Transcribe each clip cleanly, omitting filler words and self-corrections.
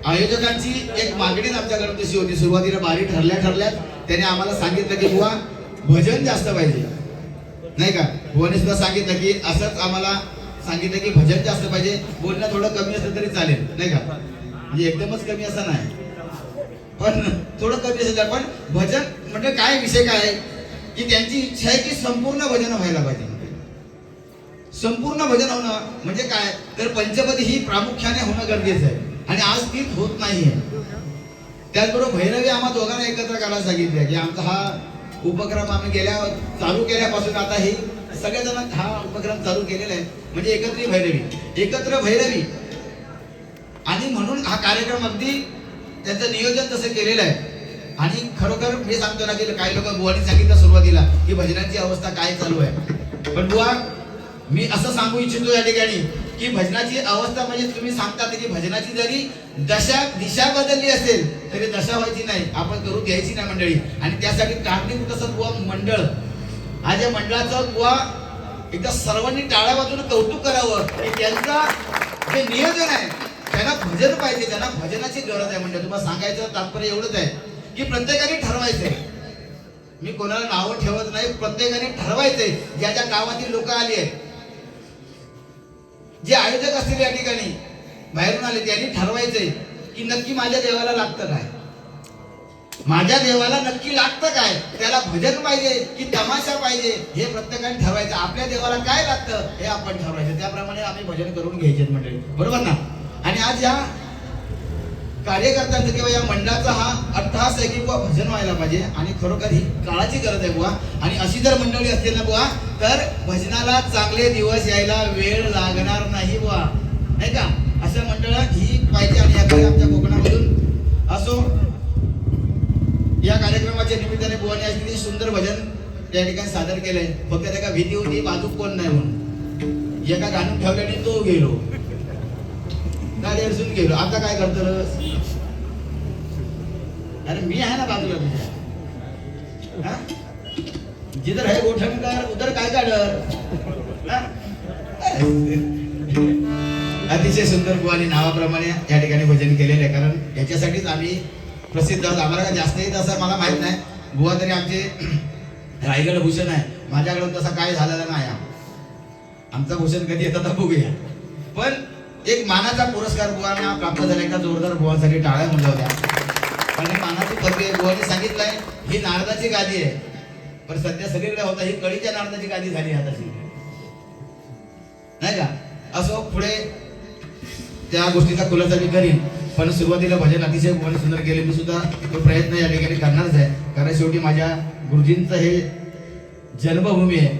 आयोजकांची एक मागणी आमच्याकडे तशी होती. सुरुवातीला बारी ठरल्यात त्याने आम्हाला सांगितलं की बुवा भजन जास्त पाहिजे, नाही का. बुवाने सुद्धा सांगितलं की असंच आम्हाला सांगितलं की भजन जास्त पाहिजे, बोलणं थोडं कमी असलं तरी चालेल, नाही का. म्हणजे एकदमच कमी असं नाही, पण थोडं कमी असेल. पण भजन म्हणजे काय, विषय काय आहे की त्यांची इच्छा आहे की संपूर्ण भजन व्हायला पाहिजे. संपूर्ण भजन होणं म्हणजे काय तर पंचपदी ही प्रामुख्याने होणं गरजेचं आहे आणि आज ती होत नाहीये. त्याचबरोबर भैरवी आम्हा दोघांना एकत्र करायला सांगितलं की आमचा हा उपक्रम आम्ही चालू केल्यापासून आता हे सगळेजण हा उपक्रम चालू केलेला आहे. म्हणजे एकत्र भैरवी आणि म्हणून हा कार्यक्रम अगदी त्यांचं नियोजन तसं केलेलं आहे. आणि खरोखर मी सांगतो ना की काही लोक बुवानी सांगितलं सुरुवातीला की भजनाची अवस्था काय चालू आहे, पण बुवा मी असं सांगू इच्छितो या ठिकाणी की भजनाची अवस्था म्हणजे तुम्ही सांगतात की भजनाची जरी दिशा बदलली असेल तरी दशा व्हायची नाही, आपण करू द्यायची नाही मंडळी. आणि त्यासाठी कारणीभूत असं बुवा मंडळ, आज या मंडळाचं बुवा एकदा सर्वांनी टाळ्या वाजून कौतुक करावं की त्यांचा जे नियोजन आहे त्यांना भजन पाहिजे, त्यांना भजनाची गरज आहे. म्हणजे तुम्हाला सांगायचं तात्पर्य एवढंच आहे की प्रत्येकाने ठरवायचंय. मी कोणाला नावं ठेवत नाही, प्रत्येकाने ठरवायचंय. ज्या ज्या गावातील लोक आली आहेत, जे आयोजक असतील या ठिकाणी बाहेरून आले, त्यांनी ठरवायचंय की नक्की माझ्या देवाला लागतं काय, माझ्या देवाला नक्की लागतं काय, त्याला भजन पाहिजे की तमाशा पाहिजे, हे प्रत्येकाने ठरवायचं. आपल्या देवाला काय लागतं हे आपण ठरवायचं, त्याप्रमाणे आम्ही भजन करून घ्यायचे मंडळी, बरोबर ना. आणि आज या कार्यकर्त्यांचा किंवा या मंडळाचा हा अट्टहास आहे की बुवा भजन व्हायला पाहिजे आणि खरोखर ही काळाची गरज आहे बुवा. आणि अशी जर मंडळी असतील ना बुवा तर भजनाला चांगले दिवस यायला वेळ लागणार नाही बुवा, नाही का. अशा मंडळ ही पाहिजे. आणि याकडे आमच्या कोकणामधून असो या कार्यक्रमाच्या निमित्ताने बुवाने आज किती सुंदर भजन या ठिकाणी सादर केलंय. फक्त त्या भीती होती बाजू कोण नाही म्हणून, एका गाणं ठेवल्याने तो गेलो, गाडी अडचून गेलो. आता काय करतो, अरे मी आहे ना बाजूला तुझ्या, जिधर है गोठणकर उधर काय का डर. अतिशय सुंदर बुवानी नावाप्रमाणे या ठिकाणी भजन केलेले आहे. कारण याच्यासाठीच आम्ही प्रसिद्ध आहोत. आम्हाला काय जास्त येत असं मला माहित नाही. बुवा तरी आमचे रायगड भूषण आहे, माझ्याकडून तसा काय झालेला नाही. आमचा भूषण कधी येतात बघूया. पण एक मानाचा पुरस्कार बुवांना प्राप्त झाला. एकदा जोरदार बुवांसाठी टाळ्या म्हणल्या होत्या. आणि मानाची पदवी आहे. बुवांनी सांगितलंय ही नारदाची गादी आहे, पण सध्या सगळीकडे होता ही कळीच्या नारदाची गादी झाली आताची, नाही का. असो पुढे त्या गोष्टीचा खुलासा मी करीन. पण सुरुवातीला भजन अतिशय बुवांनी सुंदर केले. मी सुद्धा तो प्रयत्न या ठिकाणी करणारच आहे. कारण शेवटी माझ्या गुरुजींचं हे जन्मभूमी आहे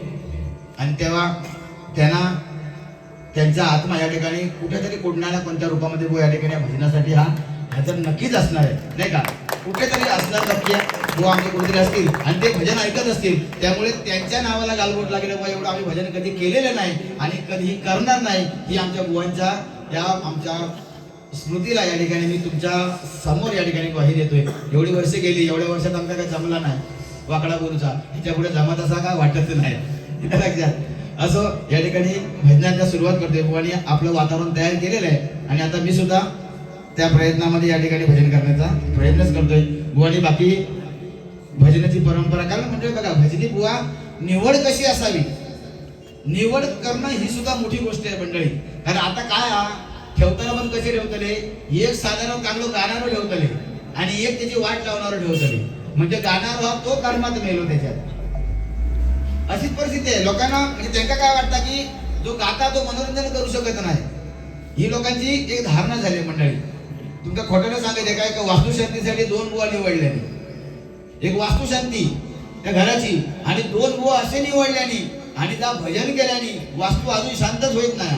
आणि तेव्हा त्यांना त्यांचा आत्मा या ठिकाणी कुठेतरी कोणत्या कोणत्या रूपामध्ये बुवा या ठिकाणी भजनासाठी हा हजर नक्कीच असणार आहे, नाही का. कुठेतरी असणार नक्की बुवा आमचे कुठेतरी असतील आणि ते भजन ऐकत असतील. त्यामुळे त्यांच्या नावाला गालबोट लागेल बुवा एवढं आम्ही भजन कधी केलेलं नाही आणि कधीही करणार नाही. ही आमच्या बुवांच्या या आमच्या स्मृतीला या ठिकाणी मी तुमच्या समोर या ठिकाणी ग्वाही देतोय. एवढी वर्ष गेली, एवढ्या वर्षात आमचा काही जमला नाही वाकडा गुरुचा, ह्याच्या पुढे जमत असा का वाटत नाही. लक्षात असो या ठिकाणी भजनाला सुरुवात करतोय. बुवानी आपलं वातावरण तयार केलेलं आहे आणि आता मी सुद्धा त्या प्रयत्नामध्ये या ठिकाणी भजन करण्याचा प्रयत्नच करतोय. बुवानी बाकी भजनाची परंपरा, कारण म्हणजे बघा भजनी बुवा निवड कशी असावी, निवड करणं ही सुद्धा मोठी गोष्ट आहे मंडळी. कारण आता काय ठेवताना पण कसे ठेवतले, एक साधारण चांगलं गाणारं ठेवतले आणि एक त्याची वाट लावणारं ठेवतले. म्हणजे गाणार हा तो कर्मात मेलो त्याच्यात, अशीच परिस्थिती आहे. लोकांना म्हणजे त्यांना काय वाटतं की जो गाता तो मनोरंजन करू शकत नाही, ही लोकांची एक धारणा झाली मंडळी. तुमच्या खोट्याला सांगायचं काय का वास्तुशांतीसाठी 2 बुवा निवडल्याने, एक वास्तुशांती त्या घराची आणि 2 बुवा असे निवडल्याने आणि त्या भजन केल्याने वास्तू अजून शांतच होत नाही.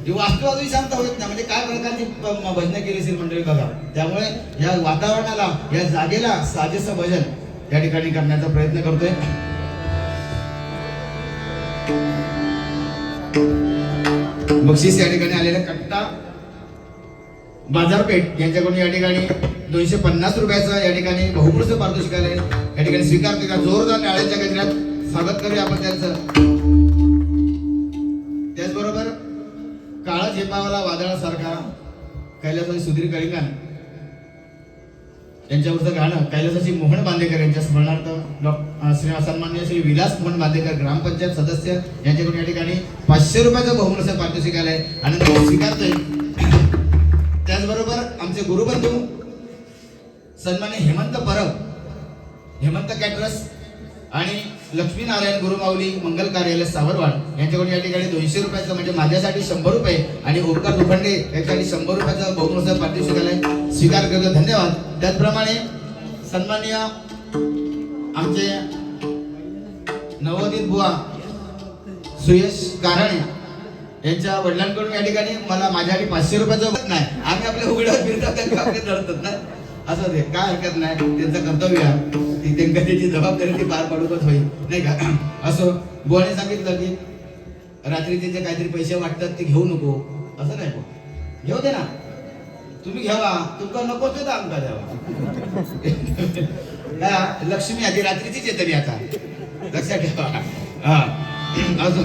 वास्तू अजून शांत होत नाही म्हणजे काय प्रकारची भजन केली असेल मंडळी बघा. त्यामुळे या वातावरणाला या जागेला साजेसं भजन या ठिकाणी करण्याचा प्रयत्न करतोय. बक्षीस या ठिकाणी आलेला कट्टा बाजारपेठ यांच्याकडून या ठिकाणी 250 रुपयाचा या ठिकाणी बहुपुरुष पारितोषिक आले या ठिकाणी स्वीकार केला. जोरदार टाळ्यांच्या गजरात स्वागत करूया आपण त्यांचं. त्याचबरोबर काळाची झेपावला वादळासारखा कैलासाची सुधीर कळिंगण यांच्यावरचं गाणं कैलासाची मोहन बांदेकर यांच्या स्मरणार्थ श्री सन्माननीय श्री विलास मोहन बांदेकर ग्रामपंचायत सदस्य यांच्याकडून या ठिकाणी 500 रुपयाचं बहुमूल्य पारितोषिक आलंय आणि स्वीकारतोय. त्याचबरोबर आमचे गुरुबंधू सन्मान्य हेमंत परब, हेमंत कॅटरस आणि लक्ष्मीनारायण गुरुमाऊली मंगल कार्यालय सावरवाड यांच्याकडून या ठिकाणी 200 रुपयाचं म्हणजे माझ्यासाठी 100 रुपये आणि ओंकार दुखंडे यांच्यासाठी 100 रुपयाचं बहुमूल्य पारितोषिक आलंय, स्वीकार करतो, धन्यवाद. त्याचप्रमाणे सन्माननीय आमचे नवोदित बुवा सुयश गाराणे यांच्या वडिलांकडून या ठिकाणी मला माझ्यासाठी 500 रुपयाचं होत नाही. आम्ही आपल्या उघड्यावर फिरतात त्यांना आपले धरतात ना, असं ते काय हरकत नाही, त्यांचं कर्तव्य आहे, त्यांना त्याची जबाबदारी ती पार पाडूनच होईल नाही का. असं बुवाने सांगितलं की रात्रीचे जे काहीतरी पैसे वाटतात ते घेऊ नको, असं नाही, घेऊ दे ना, तुम्ही घ्यावा, तुमका नको तर आमका द्यावा. लक्ष्मी आधी रात्रीचीच येते आता, लक्षात ठेवा. हा असं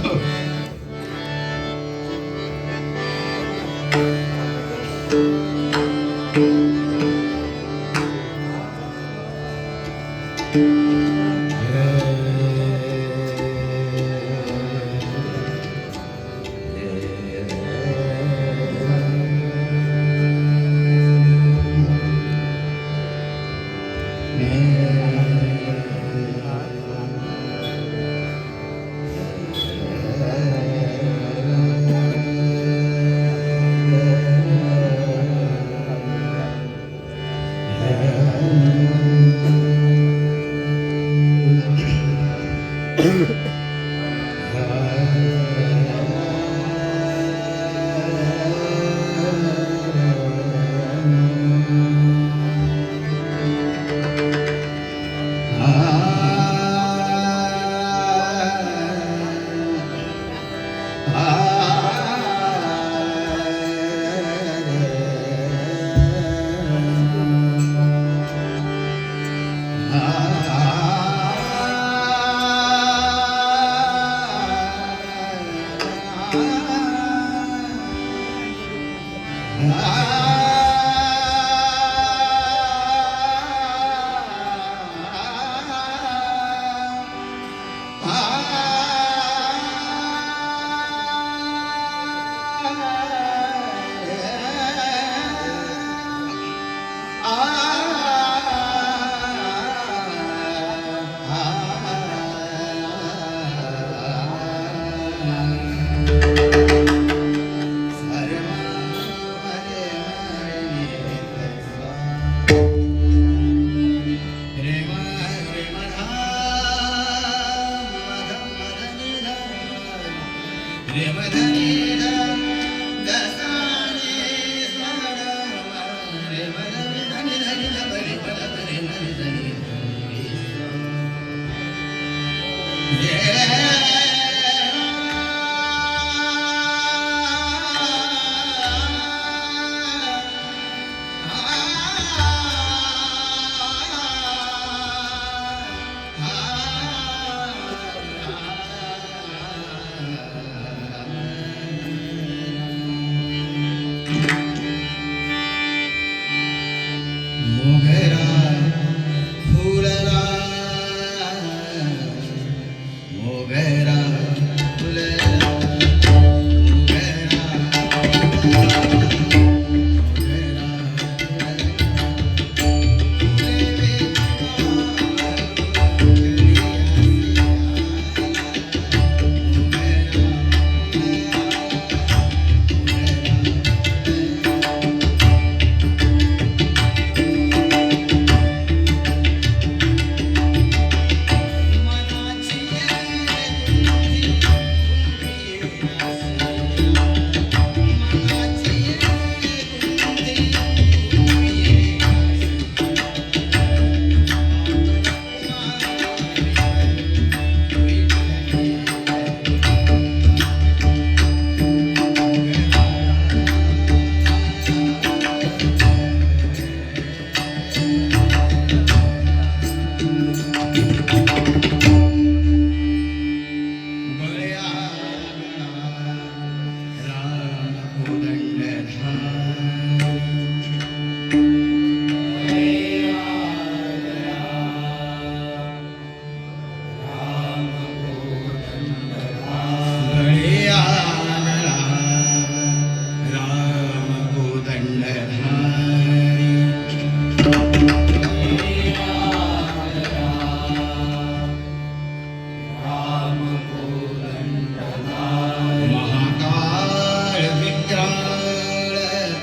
महाकाळ विक्राळ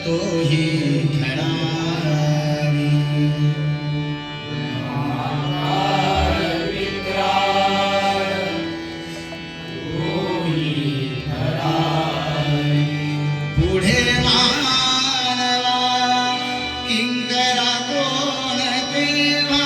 तोही खरारी पुढे मानवा किंकरा कोण देवा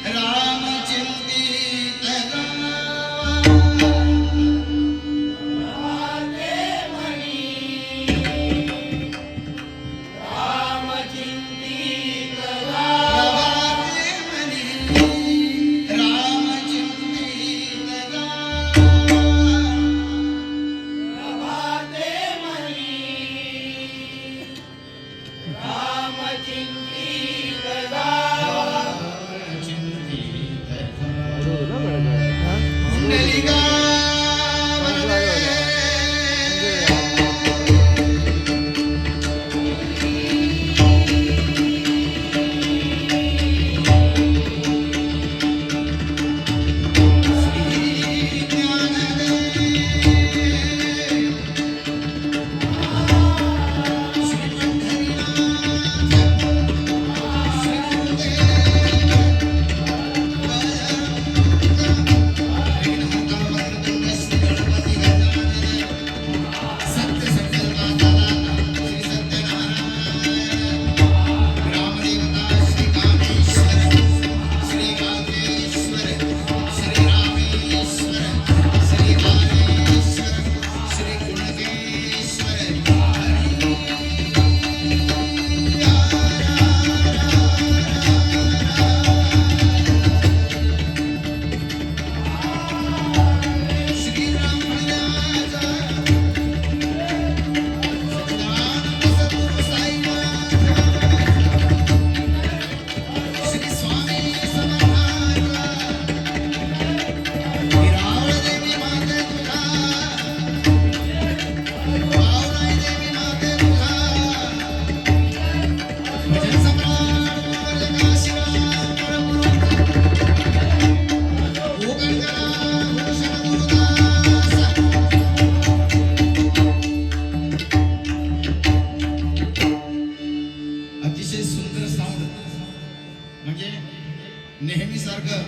रामचिंतित अतिशय सुंदर साऊंड म्हणजे नेहमी सारखं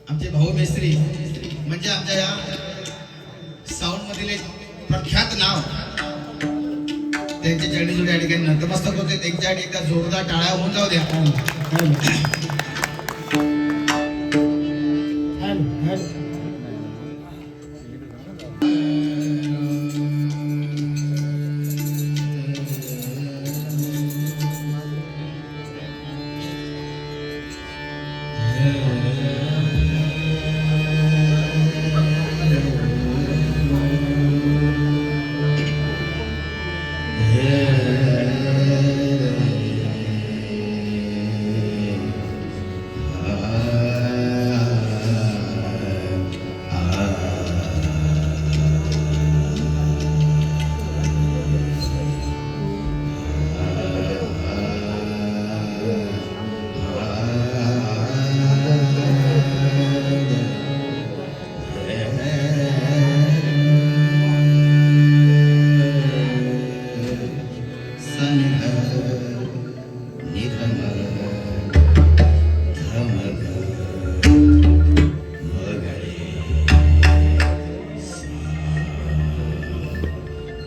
आमचे भाऊ मेस्त्री म्हणजे आमच्या या साऊंड मधील एक प्रख्यात नाव त्यांच्या चरणी जोडी या ठिकाणी नतमस्तक होते त्यांच्यासाठी एकदा जोरदार टाळ्या होऊन जाऊ द्या.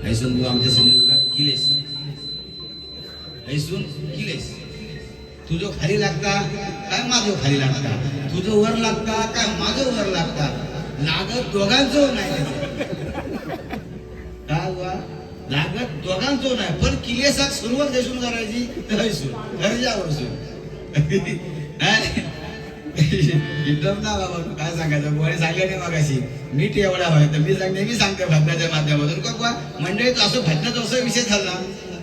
ऐसून तू आमच्या सिनेमात किलेस ऐसून किलेस तुझं खाली लागता काय माझं खाली लागता तुझं वर लागता काय माझं वर लागता लागत दोघांचं नाही काय वा लागत दोघांचं नाही पण किलेसात सुरुवात ऐसून करायची तर ऐसून घरच्यावरसून एकदम ना बाबा काय सांगायचं गोळे सांगले नाही मागाशी मीठ एवढा व्हाय तर मी नेहमी सांगते भजनाच्या माध्यमातून का मंडळीत असं भजनाचा असा विषय झाला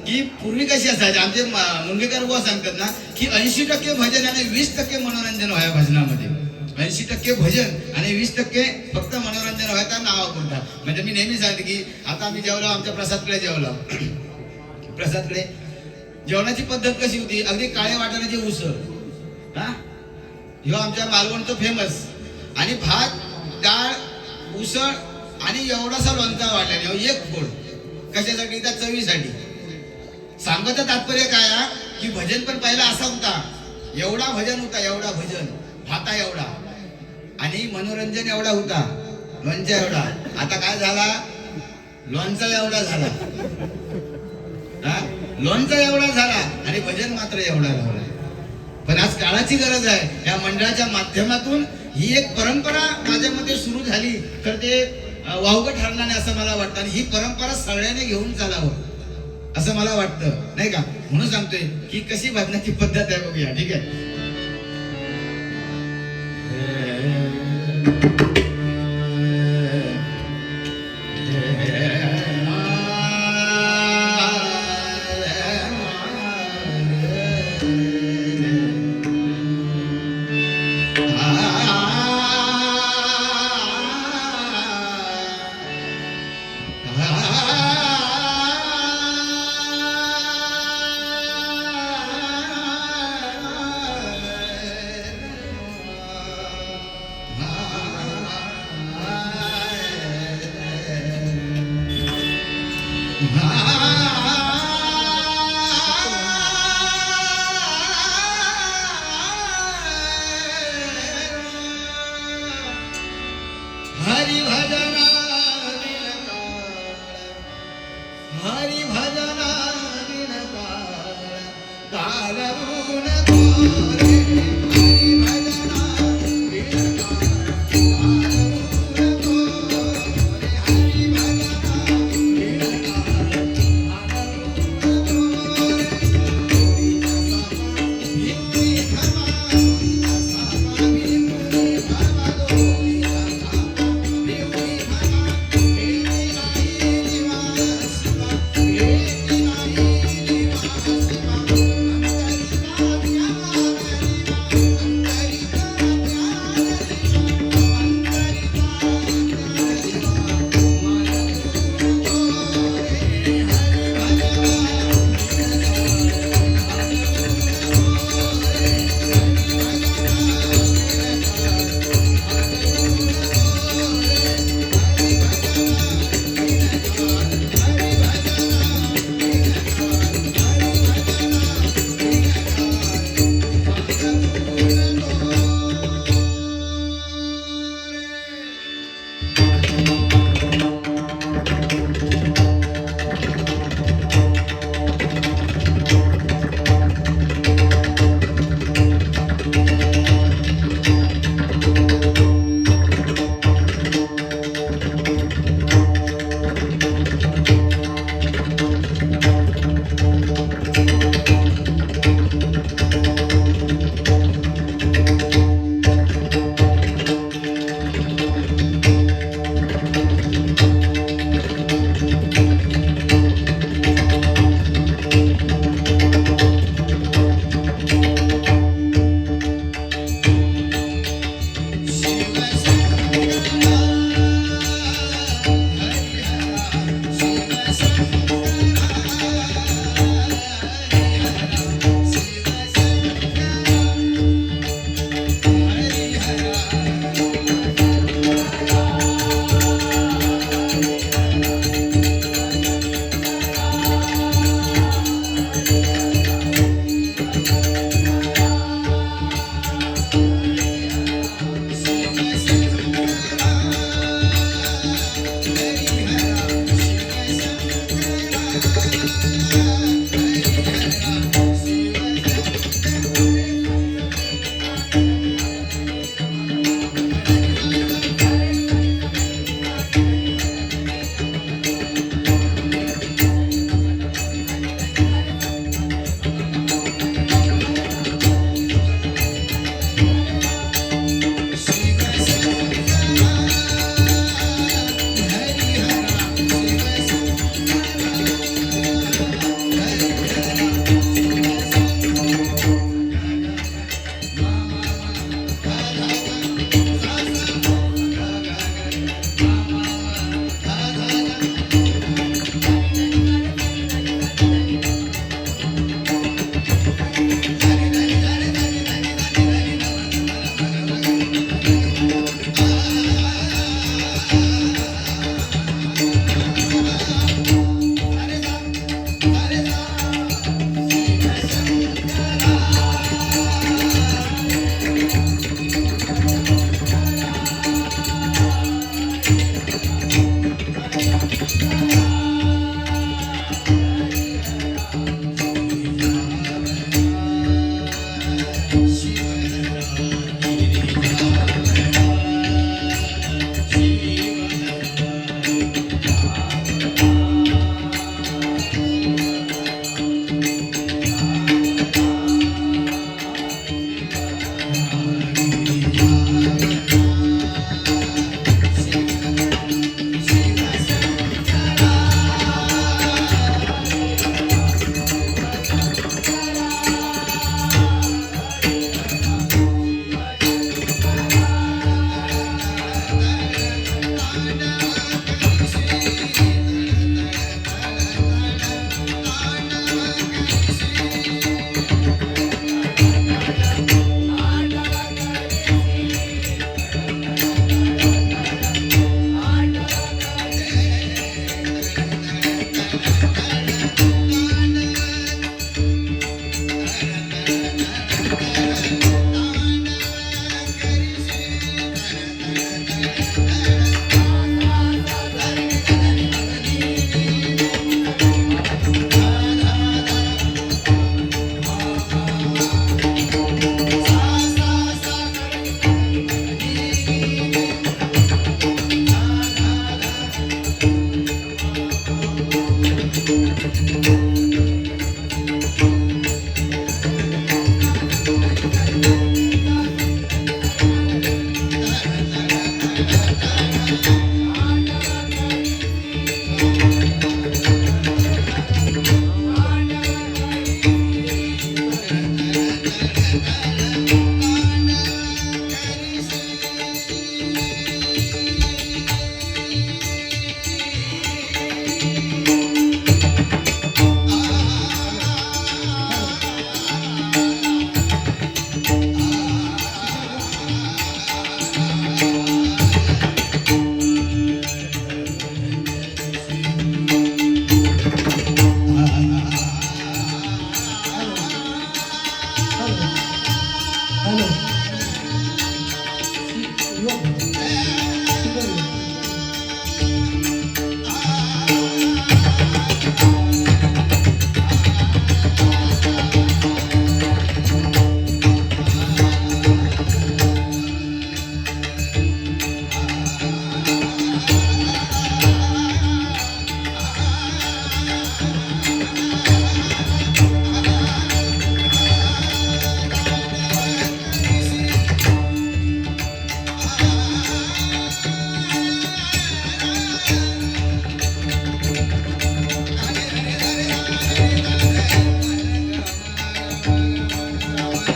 की पूर्वी कशी असायची आमचे मुंगेकर बुवा सांगतात ना की 80% भजन आणि 20% मनोरंजन व्हाया भजनामध्ये. 80% भजन आणि 20% फक्त मनोरंजन व्हायचा नावापुरता. म्हणजे मी नेहमी सांगते की आता आम्ही जेवलो, आमच्या प्रसादकडे जेवलो. प्रसादकडे जेवणाची पद्धत कशी होती, अगदी काळ्या वाटाण्याची उसळ, हा ह्यो आमच्या मालवणचं फेमस, आणि भात डाळ उसळ आणि एवढासा लोणचा वाटाणे, एक फोड. कशासाठी? त्या चवीसाठी. सांगायचं तात्पर्य काय की भजन पण पहिला असा होता, एवढा भजन होता, एवढा भजन, भाता एवढा, आणि मनोरंजन एवढा होता, लोणचा एवढा. आता काय झाला, लोणचा एवढा झाला, लोणचा एवढा झाला आणि भजन मात्र एवढा लावला. पण आज काळाची गरज आहे, या मंडळाच्या माध्यमातून ही एक परंपरा माझ्या मते सुरू झाली तर ते वावगं ठरणार नाही असं मला वाटतं. आणि ही परंपरा सगळ्यांनी घेऊन चालावं असं मला वाटतं, नाही का? म्हणून सांगतोय की कशी भजनाची पद्धत आहे बघूया. ठीक आहे. हरि भजना हरि भजना कालून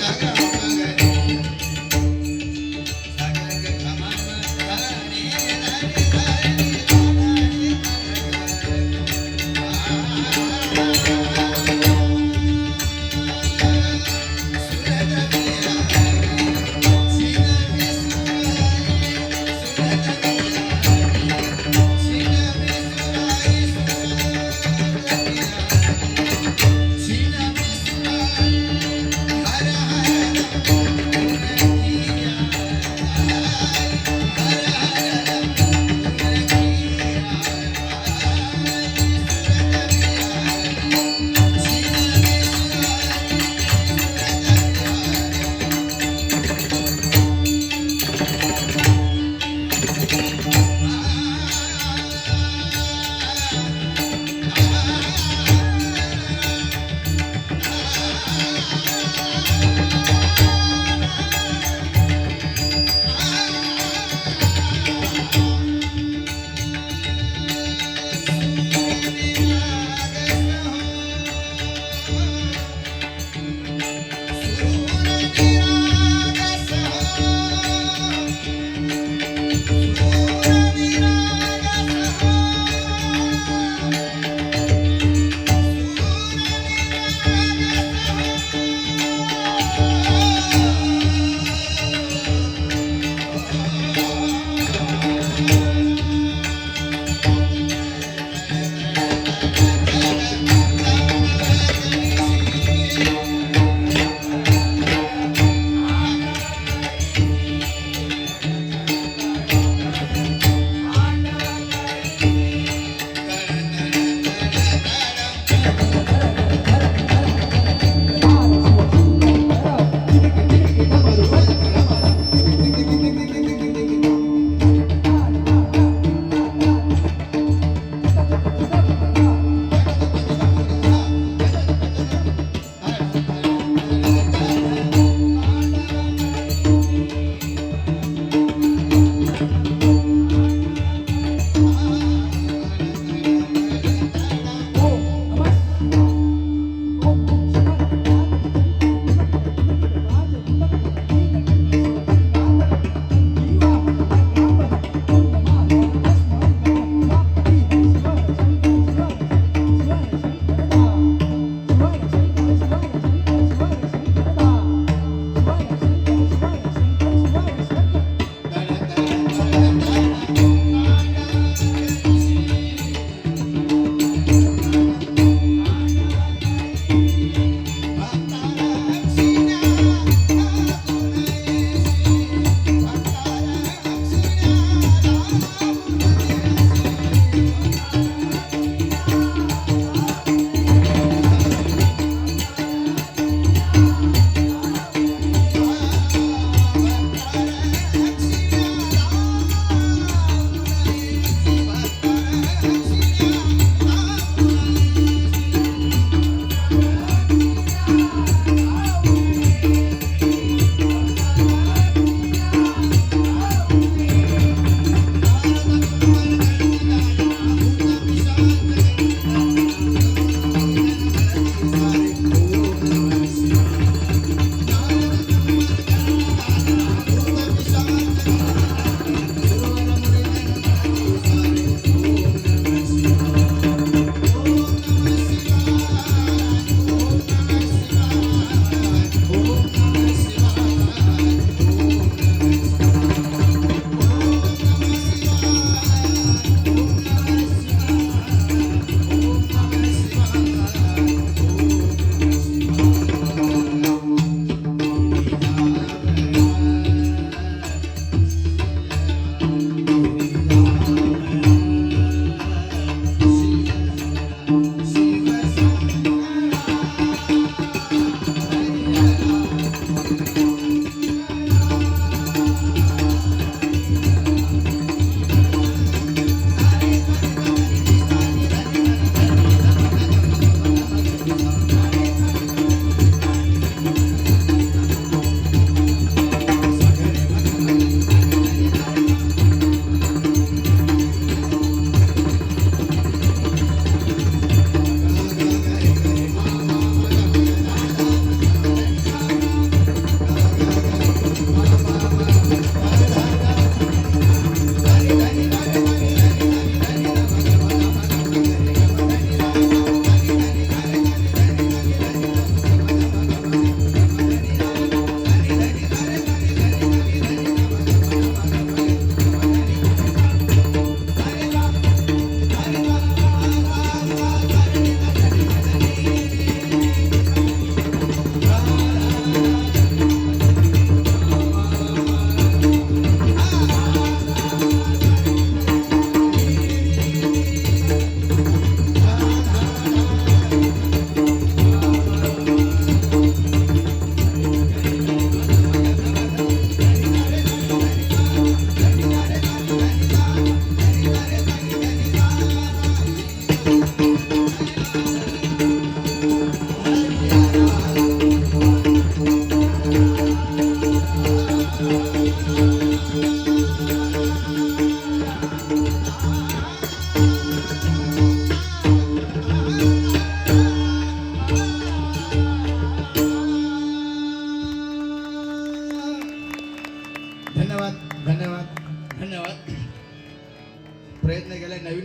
हर हर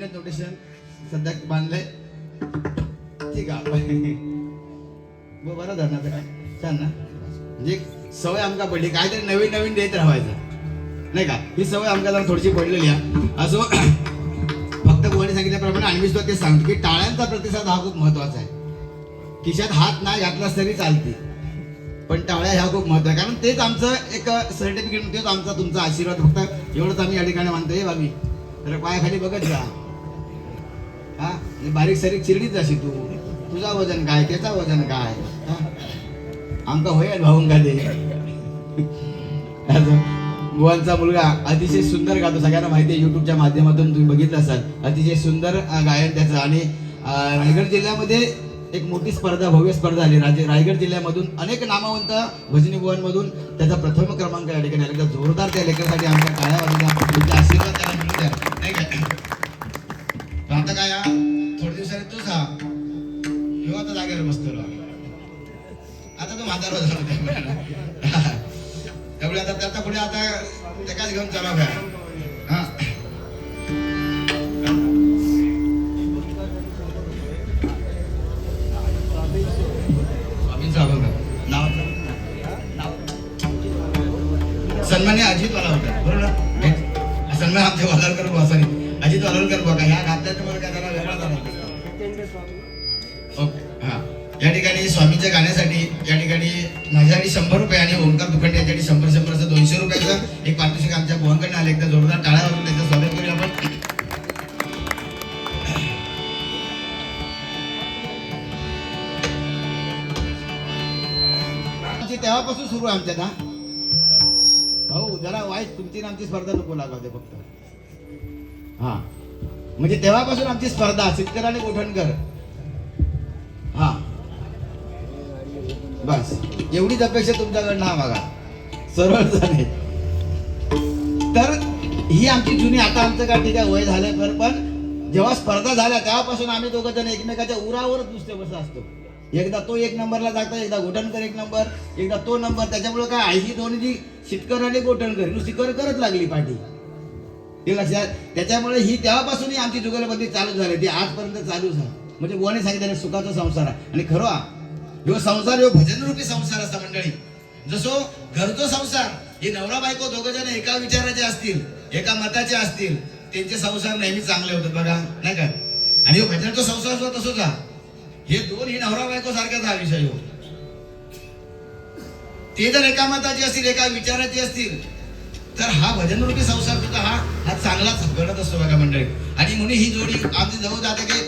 नवीन नोटेशन सध्या बांधलंय. ठीक आहे बरं धरणाचं काय छान ना. म्हणजे सवय आमका पडली काहीतरी नवीन नवीन देत राहायचं नाही का. ही सवय आमका जरा थोडीशी पडलेली आहे. असो फक्त कोणी सांगितल्याप्रमाणे आणि मी सुद्धा ते सांगतो की टाळ्यांचा प्रतिसाद हा खूप महत्वाचा आहे. खिशात हात नाही घातलास तरी चालते पण टाळ्या ह्या खूप महत्व आहे. कारण तेच आमचं एक सर्टिफिकेट, तेच आमचा तुमचा आशीर्वाद. फक्त एवढंच आम्ही या ठिकाणी मानतो. हे बाबी तर पायाखाली बघत जा. हा बारीक सारीक चिरडीच अशी तू. तुझा वजन काय त्याचा वजन काय आमका होय भाऊन का दे. बुवांचा मुलगा अतिशय सुंदर गातो. सगळ्यांना माहिती आहे, युट्यूबच्या माध्यमातून तुम्ही बघितलं असाल. अतिशय सुंदर गायन त्याचं. आणि रायगड जिल्ह्यामध्ये एक मोठी स्पर्धा, भव्य स्पर्धा झाली. रायगड जिल्ह्यामधून अनेक नामवंत भजनी बुवांमधून त्याचा प्रथम क्रमांक या ठिकाणी आला. जोरदार त्या लेखकासाठी आमच्या काळ्या वाजल्या. तुमचे आशीर्वाद त्याला मिळू द्या नाही काय. आता काय थोड्या दिवसांनी तूच हा किंवा आता जागेवर बसतो. आता तो म्हातारा झाला त्यामुळे आता त्याचा पुढे आता त्याकाच घेऊन चालू आहे. हा सन्मान्य अजित वाला होता बरोबर ना. सन्मान आमचे वालालकर बुवा, सॉरी अजित वालालकर बुवा का ह्या घातल्याचं मला काय जरा वेगळा झाला. ओके हा या ठिकाणी स्वामीच्या गाण्यासाठी या ठिकाणी माझ्यासाठी 100 रुपये आणि ओंकार दुखंडे यांच्यासाठी 100 असं 200 रुपयाचं एक पारितोषिक आमच्या बुवांकडून आले. एकदा जोरदार टाळ्या वाजवून त्यांचं स्वागत करूया आपण. तेव्हापासून सुरू आहे आमच्यात. हा भाऊ जरा वाईट तुमची आमची स्पर्धा नको लागावते फक्त. हा म्हणजे तेव्हापासून आमची स्पर्धा शेतकरी आणि गोठणकर. हा बस एवढीच अपेक्षा तुमच्याकडनं. हा बघा सरळ झाले तर ही आमची जुनी. आता आमचं काय ठीक आहे वय झालं पण जेव्हा स्पर्धा झाल्या तेव्हापासून आम्ही दोघं जण एकमेकाच्या उरावरच नुसते बसत असतो. एकदा तो 1 नंबरला जातो, एकदा गोठणकर 1 नंबर, एकदा तो नंबर. त्याच्यामुळे काय आई ही दोन्ही जी शेतकरी आणि गोठणकर नुसती करत लागली पाठी. ते लक्षात. त्याच्यामुळे ही तेव्हापासून ही आमची जुगलबंदी चालू झाली. ती आजपर्यंत चालू झाली. म्हणजे बुवाने सांगितलं सुखाचा संसार आहे. आणि खरं ह्यो संसार ह्यो भजनरूपी संसार असा मंडळी. जसो घरचो संसार हे नवरा बायको दोघं जण एका विचाराचे असतील, एका मताचे असतील, त्यांचे संसार नेहमी चांगले होतात बघा नाही का. आणि ह्यो भजनाचा संसार सुद्धा तसोच हा. हे दोन ही नवरा बायको सारखाच हा विषय हो. ते जर एका मताचे असतील, एका विचाराचे असतील तर हा भजनरूपी संसार सुद्धा हा चांगलाच घडत असतो बघा मंडळी. आणि म्हणून ही जोडी आमची जवळ जाते की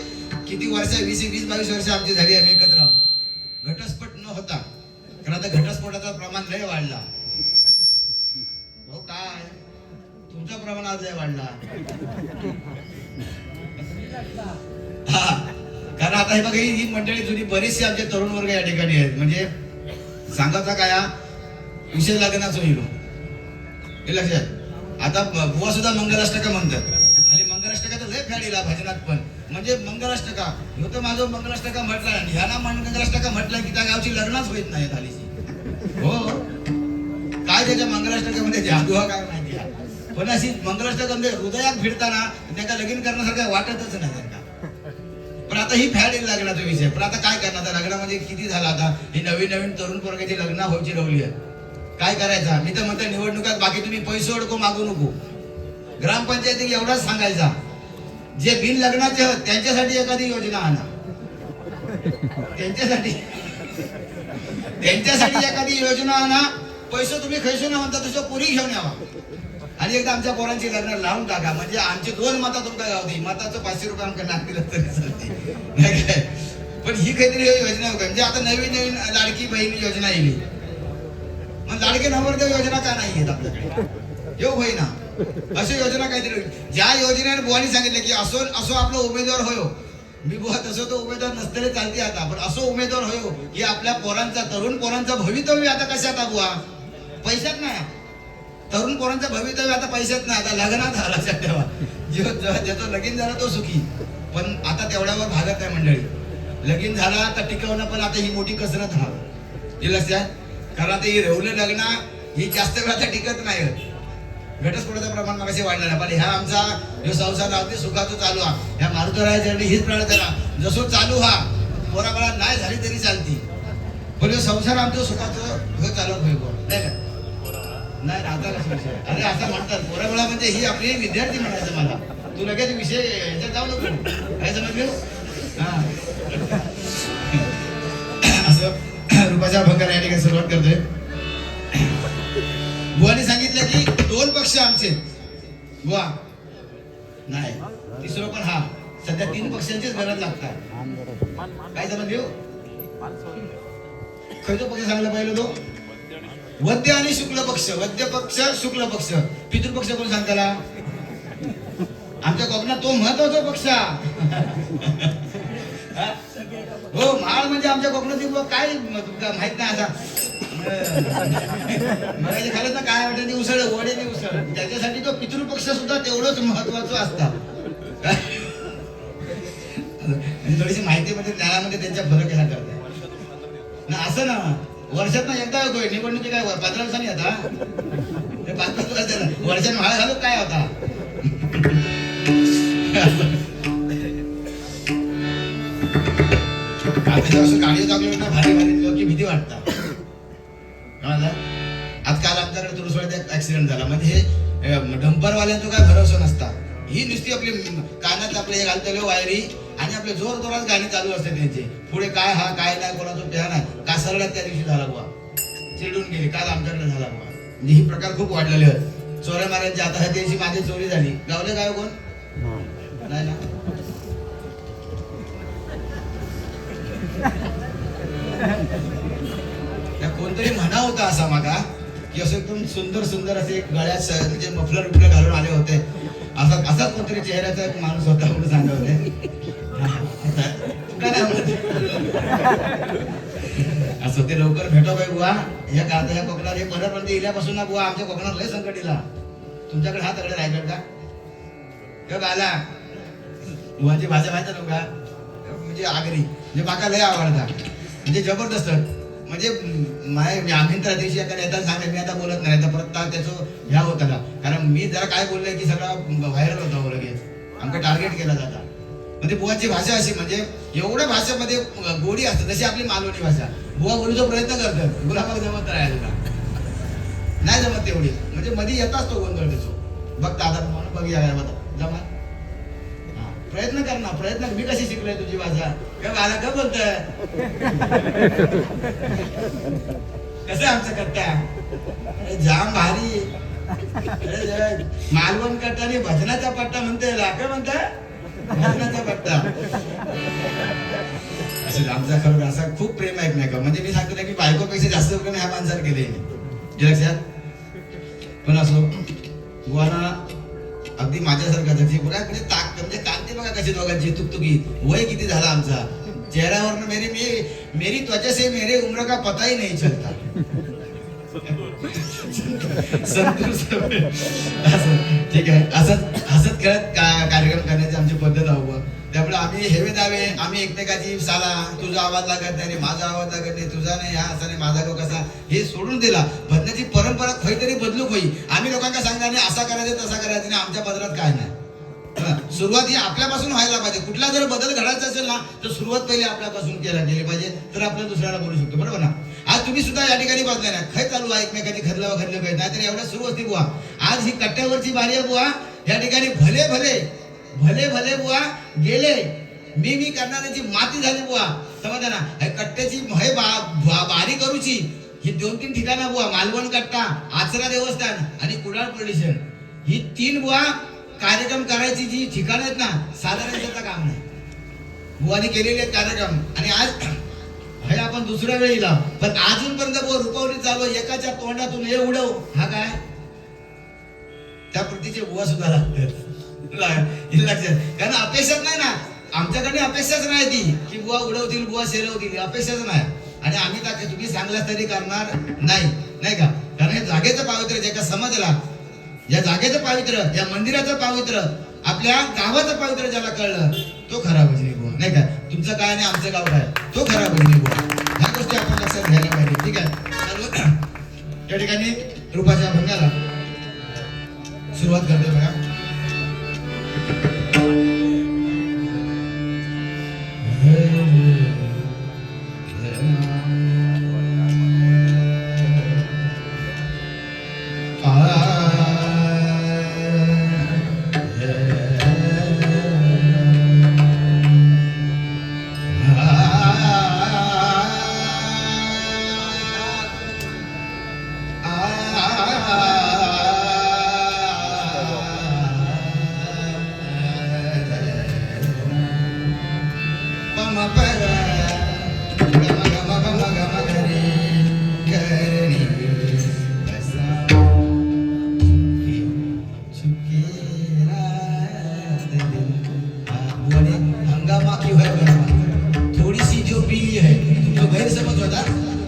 किती वर्ष 20-22 वर्ष आमची झाली आम्ही एकत्र आहोत. घटस्फोट न होता. कारण आता घटस्फोटाचं प्रमाण लय वाढला. हो काय तुमचं प्रमाण आज लय वाढला. हा कारण आता हे बघा ही मंडळी जुनी बरीचशी आमचे तरुण वर्ग या ठिकाणी आहेत. म्हणजे सांगायचा काय विषय लग्नाच होईल हे लक्षात. आता बुवा सुद्धा मंगलाष्टका म्हणतात. आणि मंगलाष्टकाचा लय फॅडीला भजनात पण. म्हणजे मंगलाष्टका ह्यो तर माझं मंगलाष्टका म्हटलं आणि ह्याला मंगलाष्टका म्हटलं की त्या गावची लग्नच होत नाही झालीची. हो काय त्याच्या मंगलाष्टकामध्ये जादू काय माहिती आहे. पण अशी मंगलाष्टका म्हणजे हृदयात भिडताना त्यांना लगीन करण्यासारखं वाटतच नाही त्यांना. पण आता ही फॅड लग्नाचा विषय. पण आता काय करणार लग्नामध्ये किती झाला आता ही नवीन तरुण पोरगाची लग्न व्हायची रवली आहे. काय करायचा. मी तर म्हणतो निवडणुकात बाकी तुम्ही पैसे अडको मागू नको. ग्रामपंचायतीने एवढाच सांगायचा जे बिन लग्नाचे आहेत त्यांच्यासाठी एखादी योजना आणा. त्यांच्यासाठी एखादी योजना आणा. पैसे तुम्ही खैसून म्हणता तसं पुरी घेऊन यावा. आणि एकदा आमच्या पोरांची लग्न लावून टाका. म्हणजे आमचे 2 मता तुमका गावती. मताचं 500 रुपये आमच्या नागरिक तरी चालते. पण ही काहीतरी योजना म्हणजे आता नवीन लाडकी बहीण योजना येईल. मग लाडके नवरदेव योजना का नाही आहेत आपल्याकडे. येऊ होई ना अशी योजना काहीतरी. ज्या योजनेने बुवानी सांगितलं की असो आपला उमेदवार होयो. मी बुवा तसं तो उमेदवार नसतरी चालते आता. पण असो उमेदवार होयो की आपल्या पोरांचा तरुण पोरांचा भवितव्य आता कशात बुवा पैशात नाही. तरुण पोरांचं भवितव्य आता पैशात नाही. आता लग्नात हा लक्षात ठेवा. ज्याचं लगीन झाला तो सुखी. पण आता तेवढ्यावर भागत नाही मंडळी. लगीन झाला तर टिकवणं पण आता ही मोठी कसरत हा लक्षात. कारण आता ही रेवलं लग्न ही जास्त वेळ आता टिकत नाही. घटस्फोटाचं प्रमाण मगाशी वाढलं नाही, पण ह्या आमचा जो संसार अगदी सुखाचं चालू हा, ह्या मारुतरायाच्या हीच प्रार्थना जसो चालू हा पोराबाळा नाही झाली तरी चालती, पण जो संसार आमचं सुखाचं हे चालू होईल नाही का? नाही आता कसं विषय, अरे असं म्हणतात पोराबाळा म्हणजे ही आपली विद्यार्थी म्हणायचं मला, तू लगेच विषय ह्याच्यात जाऊ नको, काय समजलं? हा असं रूपाच्या अभंगाला या ठिकाणी सुरुवात करतोय. बुवाने सांगितलं की 2 पक्ष आमचे बुवा नाही, तिसरं पण हा, सध्या 3 पक्षांचीच गरज लागतात. काय समज घेऊ? खयचो पक्ष सांगला पाहिजे तो? वद्य आणि शुक्ल पक्ष, वद्य पक्ष शुक्ल पक्ष. पितृपक्ष कोण सांगताला? आमच्या कोकणात तो महत्वाचा पक्ष हो. माळ म्हणजे आमच्या कोकणात काय माहित नाही असा मगाशी खाल्लं ना काय वाटत उसळ वडे नाही उसळ, त्याच्यासाठी तो पितृपक्ष सुद्धा तेवढंच महत्वाचं असतात. थोडीशी माहितीमध्ये ज्ञानामध्ये त्यांच्या फरक यायला करतात ना, असं ना वर्षात ना एकदा होतोय निवडणुकी, काय 15 दिवसांनी आता 5-5 दिवस वर्षात माळा घालू काय होता. गाडी चालू ना भारी भारी लोक भीती वाटतात. आज काल आमच्याकडे तुरसोळ्यात ऍक्सिडेंट झाला, म्हणजे हे डंपरवाल्यांचा काय भरोसा नसता, ही नुसती आपली कानात आपले घालतले वायरी आणि आपले जोर जोरात गाणी चालू असते त्यांची, पुढे काय हा काय नाही कोणाचं प्या नाही. कासरड्यात त्या दिवशी झाला बुवा, चिडून गेली, काल आमच्याकडे झाला बुवा. म्हणजे ही प्रकार खूप वाढलेले आहेत. चोऱ्या माऱ्यांची आता ह्या दिवशी माझी चोरी झाली, गावले काय कोण नाही ना. कोणतरी म्हणा होता असा मागा की असं एकदम सुंदर सुंदर असे गळ्यात म्हणजे मफलर बिफलर घालून आले होते, असा कोणतरी चेहऱ्याचा एक माणूस होता म्हणून सांगत होते. असं ते लवकर भेटो बाई बुवा, या काळात या कोकणात हे परत इल्यापासून ना बुवा आमच्या कोकणात लय संकट इला. तुमच्याकडे हा तगडे रायगड का आला बुवाची भाषा माहिती ना का, म्हणजे आगरी म्हणजे माका लय आवडता, म्हणजे जबरदस्त. म्हणजे आम्ही तर दिवशी एका नेता सांगले, मी आता बोलत नाही तर परत त्याचं ह्या होता का, कारण मी जरा काय बोललोय की सगळा व्हायरल होता लगेच, आमचं टार्गेट केला जाता. म्हणजे बुवाची भाषा अशी म्हणजे एवढ्या भाषेमध्ये गोडी असते, जशी आपली मालवणी भाषा. बुवा बोलूचा प्रयत्न करतात, गुलाबाग जमत राहायला नाही जमत तेवढी, म्हणजे मध्ये येताच तो गोंधळ त्याचो. बघता आता म्हणून बघ या जमा प्रयत्न कर ना, प्रयत्न. मी कशी शिकलोय तुझी भाषा का मला का बोलतोय कसं आमचं कट्टा जाम भारी मालवण कट्टा आणि भजनाचा पट्टा म्हणते, काय म्हणताय भजनाचा पट्टा. असं आमचा खरं असा खूप प्रेम आहे नाही का, म्हणजे मी सांगतो ना की बायकोपेक्षा जास्त प्रेम ह्या माणसाला केले लक्षात. पण असो बुवाना अगदी माझ्यासारखा त्याची बघा म्हणजे ताक म्हणजे कांती बघा कशी दोघांची तुकतुकी. वय किती झाला आमचा, चेहऱ्यावर मेरी त्वचा से मेरे उम्र का पता ही नहीं चलता. ठीक आहे, असंच हसत खेळत कार्यक्रम करण्याची आमची पद्धत आहे. त्यामुळे आम्ही हेवे दावे, आम्ही एकमेकाची साला तुझा आवाज लागत नाही, माझा आवाज लागत नाही, तुझा नाही, हा असा नाही, माझा कसा, हे सोडून दिला. भजनाची परंपरा खैतरी बदलू होई. आम्ही लोकांना सांगणार नाही असा करायचं तसा करायचं नाही, आमच्या पदरात काय नाही. सुरुवात ही आपल्यापासून व्हायला पाहिजे. कुठला जर बदल घडायचा असेल ना तर सुरुवात पहिले आपल्यापासून केली पाहिजे, तर आपण दुसऱ्याला बोलू शकतो. बरोबर ना. आज तुम्ही सुद्धा या ठिकाणी बसले ना, खै चालू आहे एकमेकाची खरलं पाहिजे, नाहीतर एवढ्या सुरू असते बुवा. आज ही कट्ट्यावरची बारी आहे बुवा. या ठिकाणी भले भले भले भले बुवा गेले, मी करणाऱ्याची माती झाली बुवा. समजा ना, कट्ट्याची बारी करूची ही 2-3 ठिकाणं बुवा, मालवण कट्टा, आचरा देवस्थान आणि कुडाळ पोलीस स्टेशन, ही 3 बुवा कार्यक्रम करायची जी ठिकाण आहेत ना, साधारण त्याचं काम नाही. बुवानी केलेले कार्यक्रम आणि आज हे आपण दुसऱ्या वेळीला, पण अजूनपर्यंत बुवा रुपवली चालू, एकाच्या तोंडातून हे उडव, हा काय त्या प्रतीचे बुवा सुद्धा लागतात. लक्षात, कारण अपेक्षाच नाही ना, आमच्याकडे अपेक्षाच नाही ती की बुवा उडवतील, बुवा शेरवतील, अपेक्षाच नाही. आणि आम्ही तर तुम्ही सांगलास तरी करणार नाही, नाही का. कारण हे जागेचं पावित्र्य जे का समजला, या जागेचं पावित्र्य, या मंदिराचं पावित्र्य, आपल्या गावाचं पावित्र्य ज्याला कळलं तो खरा भजनी बुवा, नाही का. तुमचं काय आणि आमचं गाव काय, तो खरा भजनी बुवा. ह्या गोष्टी आपण लक्षात घ्यायला पाहिजे. ठीक आहे. या ठिकाणी रूपाच्या भंगाला सुरुवात करते बघा.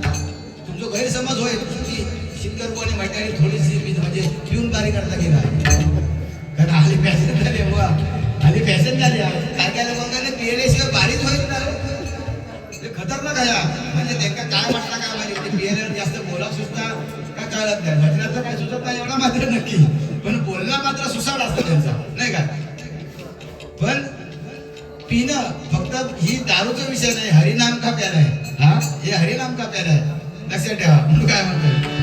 गैरसमज होय की शिंदर कोणी माहिती आहे थोडीशी म्हणजे पिऊन बारी करता गेला कारण आली पॅशन झाली बुवा आली पॅशन झाली काय काय लोकांना पिएल्याशिवाय बारीच होईल ना ते खतरनाक आहे म्हणजे त्यांना काय वाटतं काय माहिती ते पिएल्यावर जास्त बोला सुचता का कळत नाही म्हटल्याचं काय सुचत नाही एवढा मात्र नक्की पण बोलणं मात्र सुसाड असतं त्यांचा नाही का. पण पिणं फक्त ही दारूचा विषय नाही हरिनाम का प्याला आहे हा हे हरिनाम का प्याला आहे लक्षात ठेवा. म्हणून काय म्हणतोय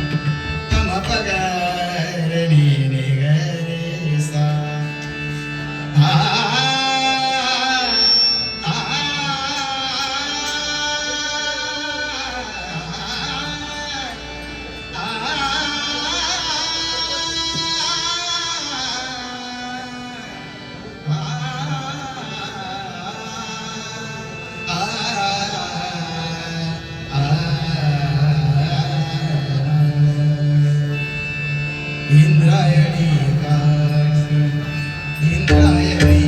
इंद्रायणी काशी इंद्रायणी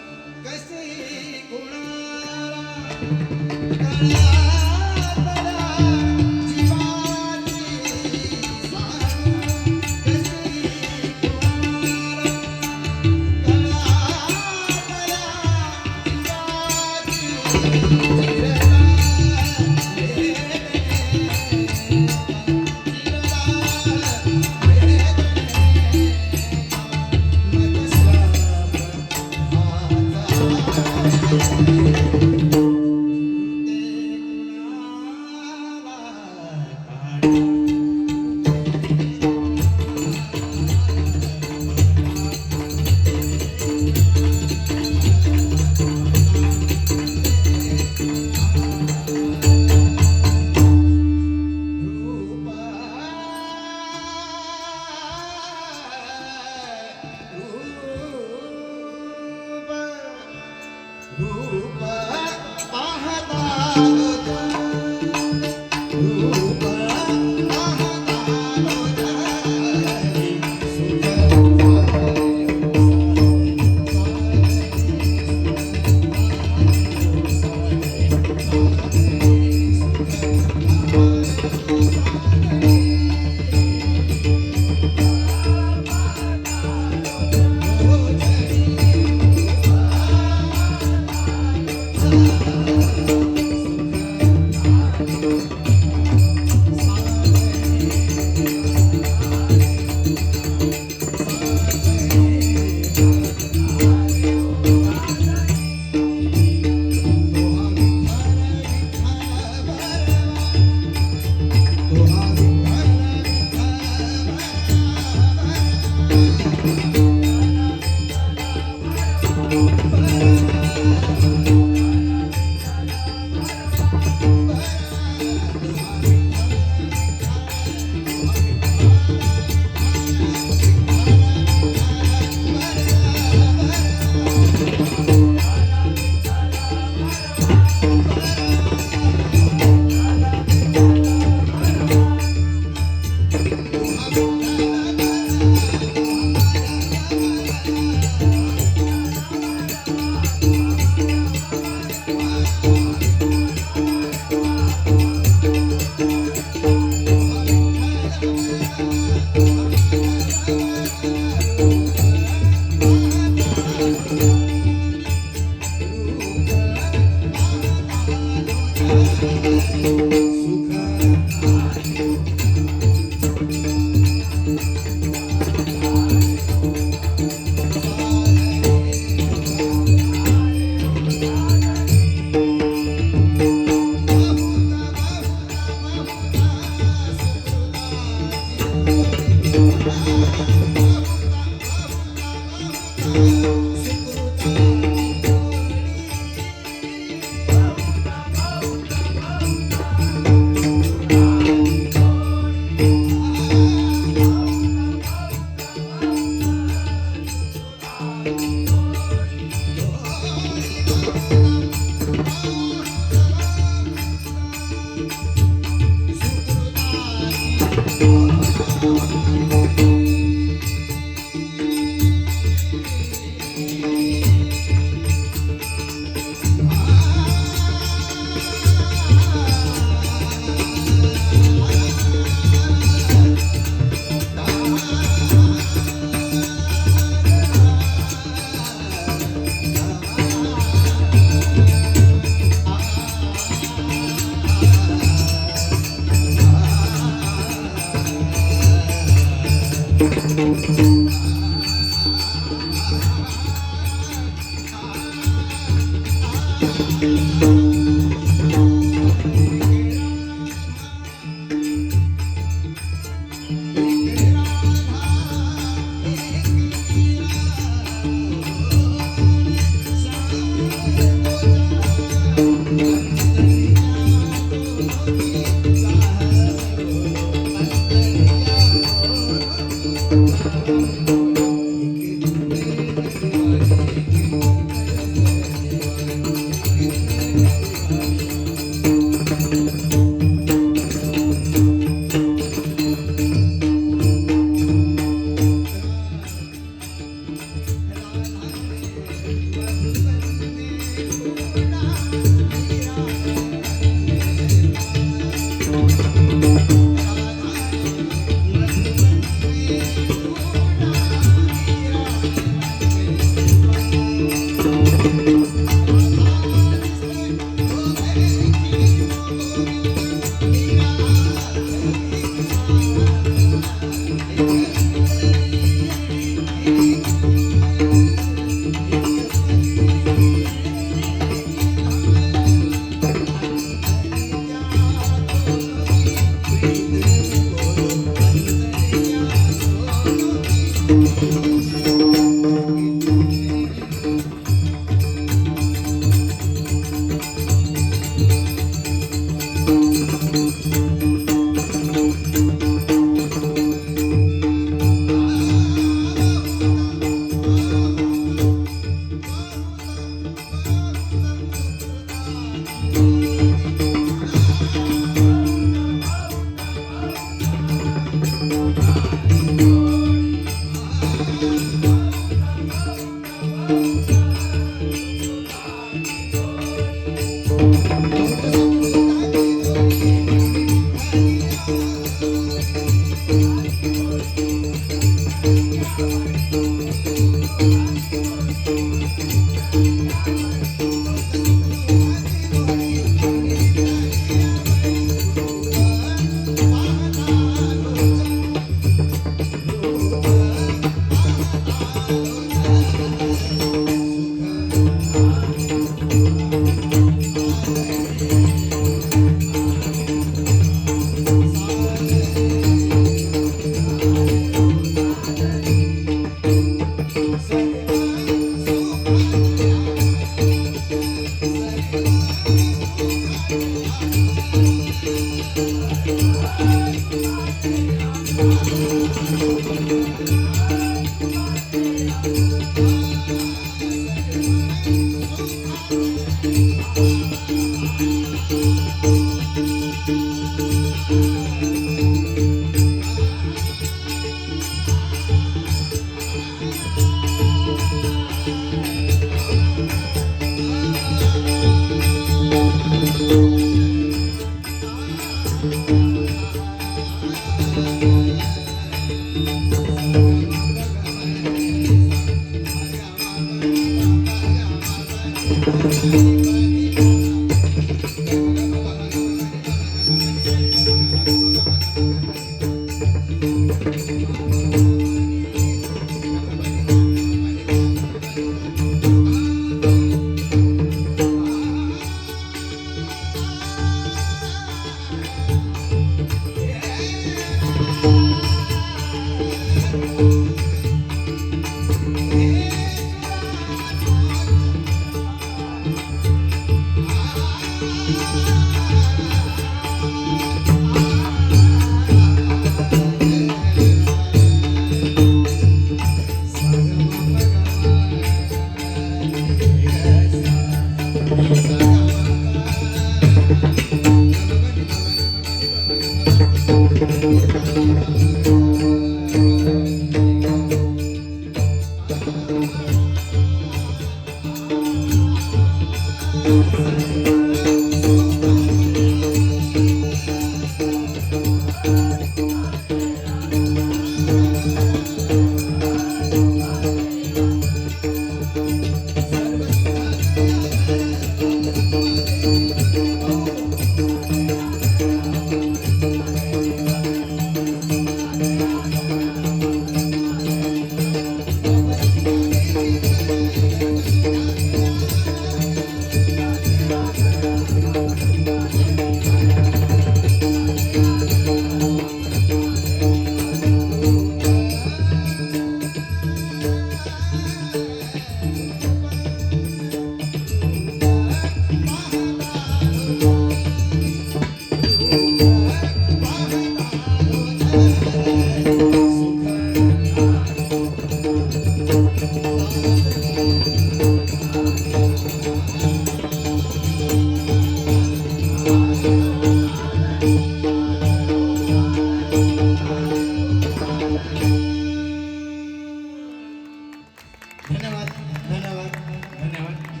धन्यवाद धन्यवाद धन्यवाद.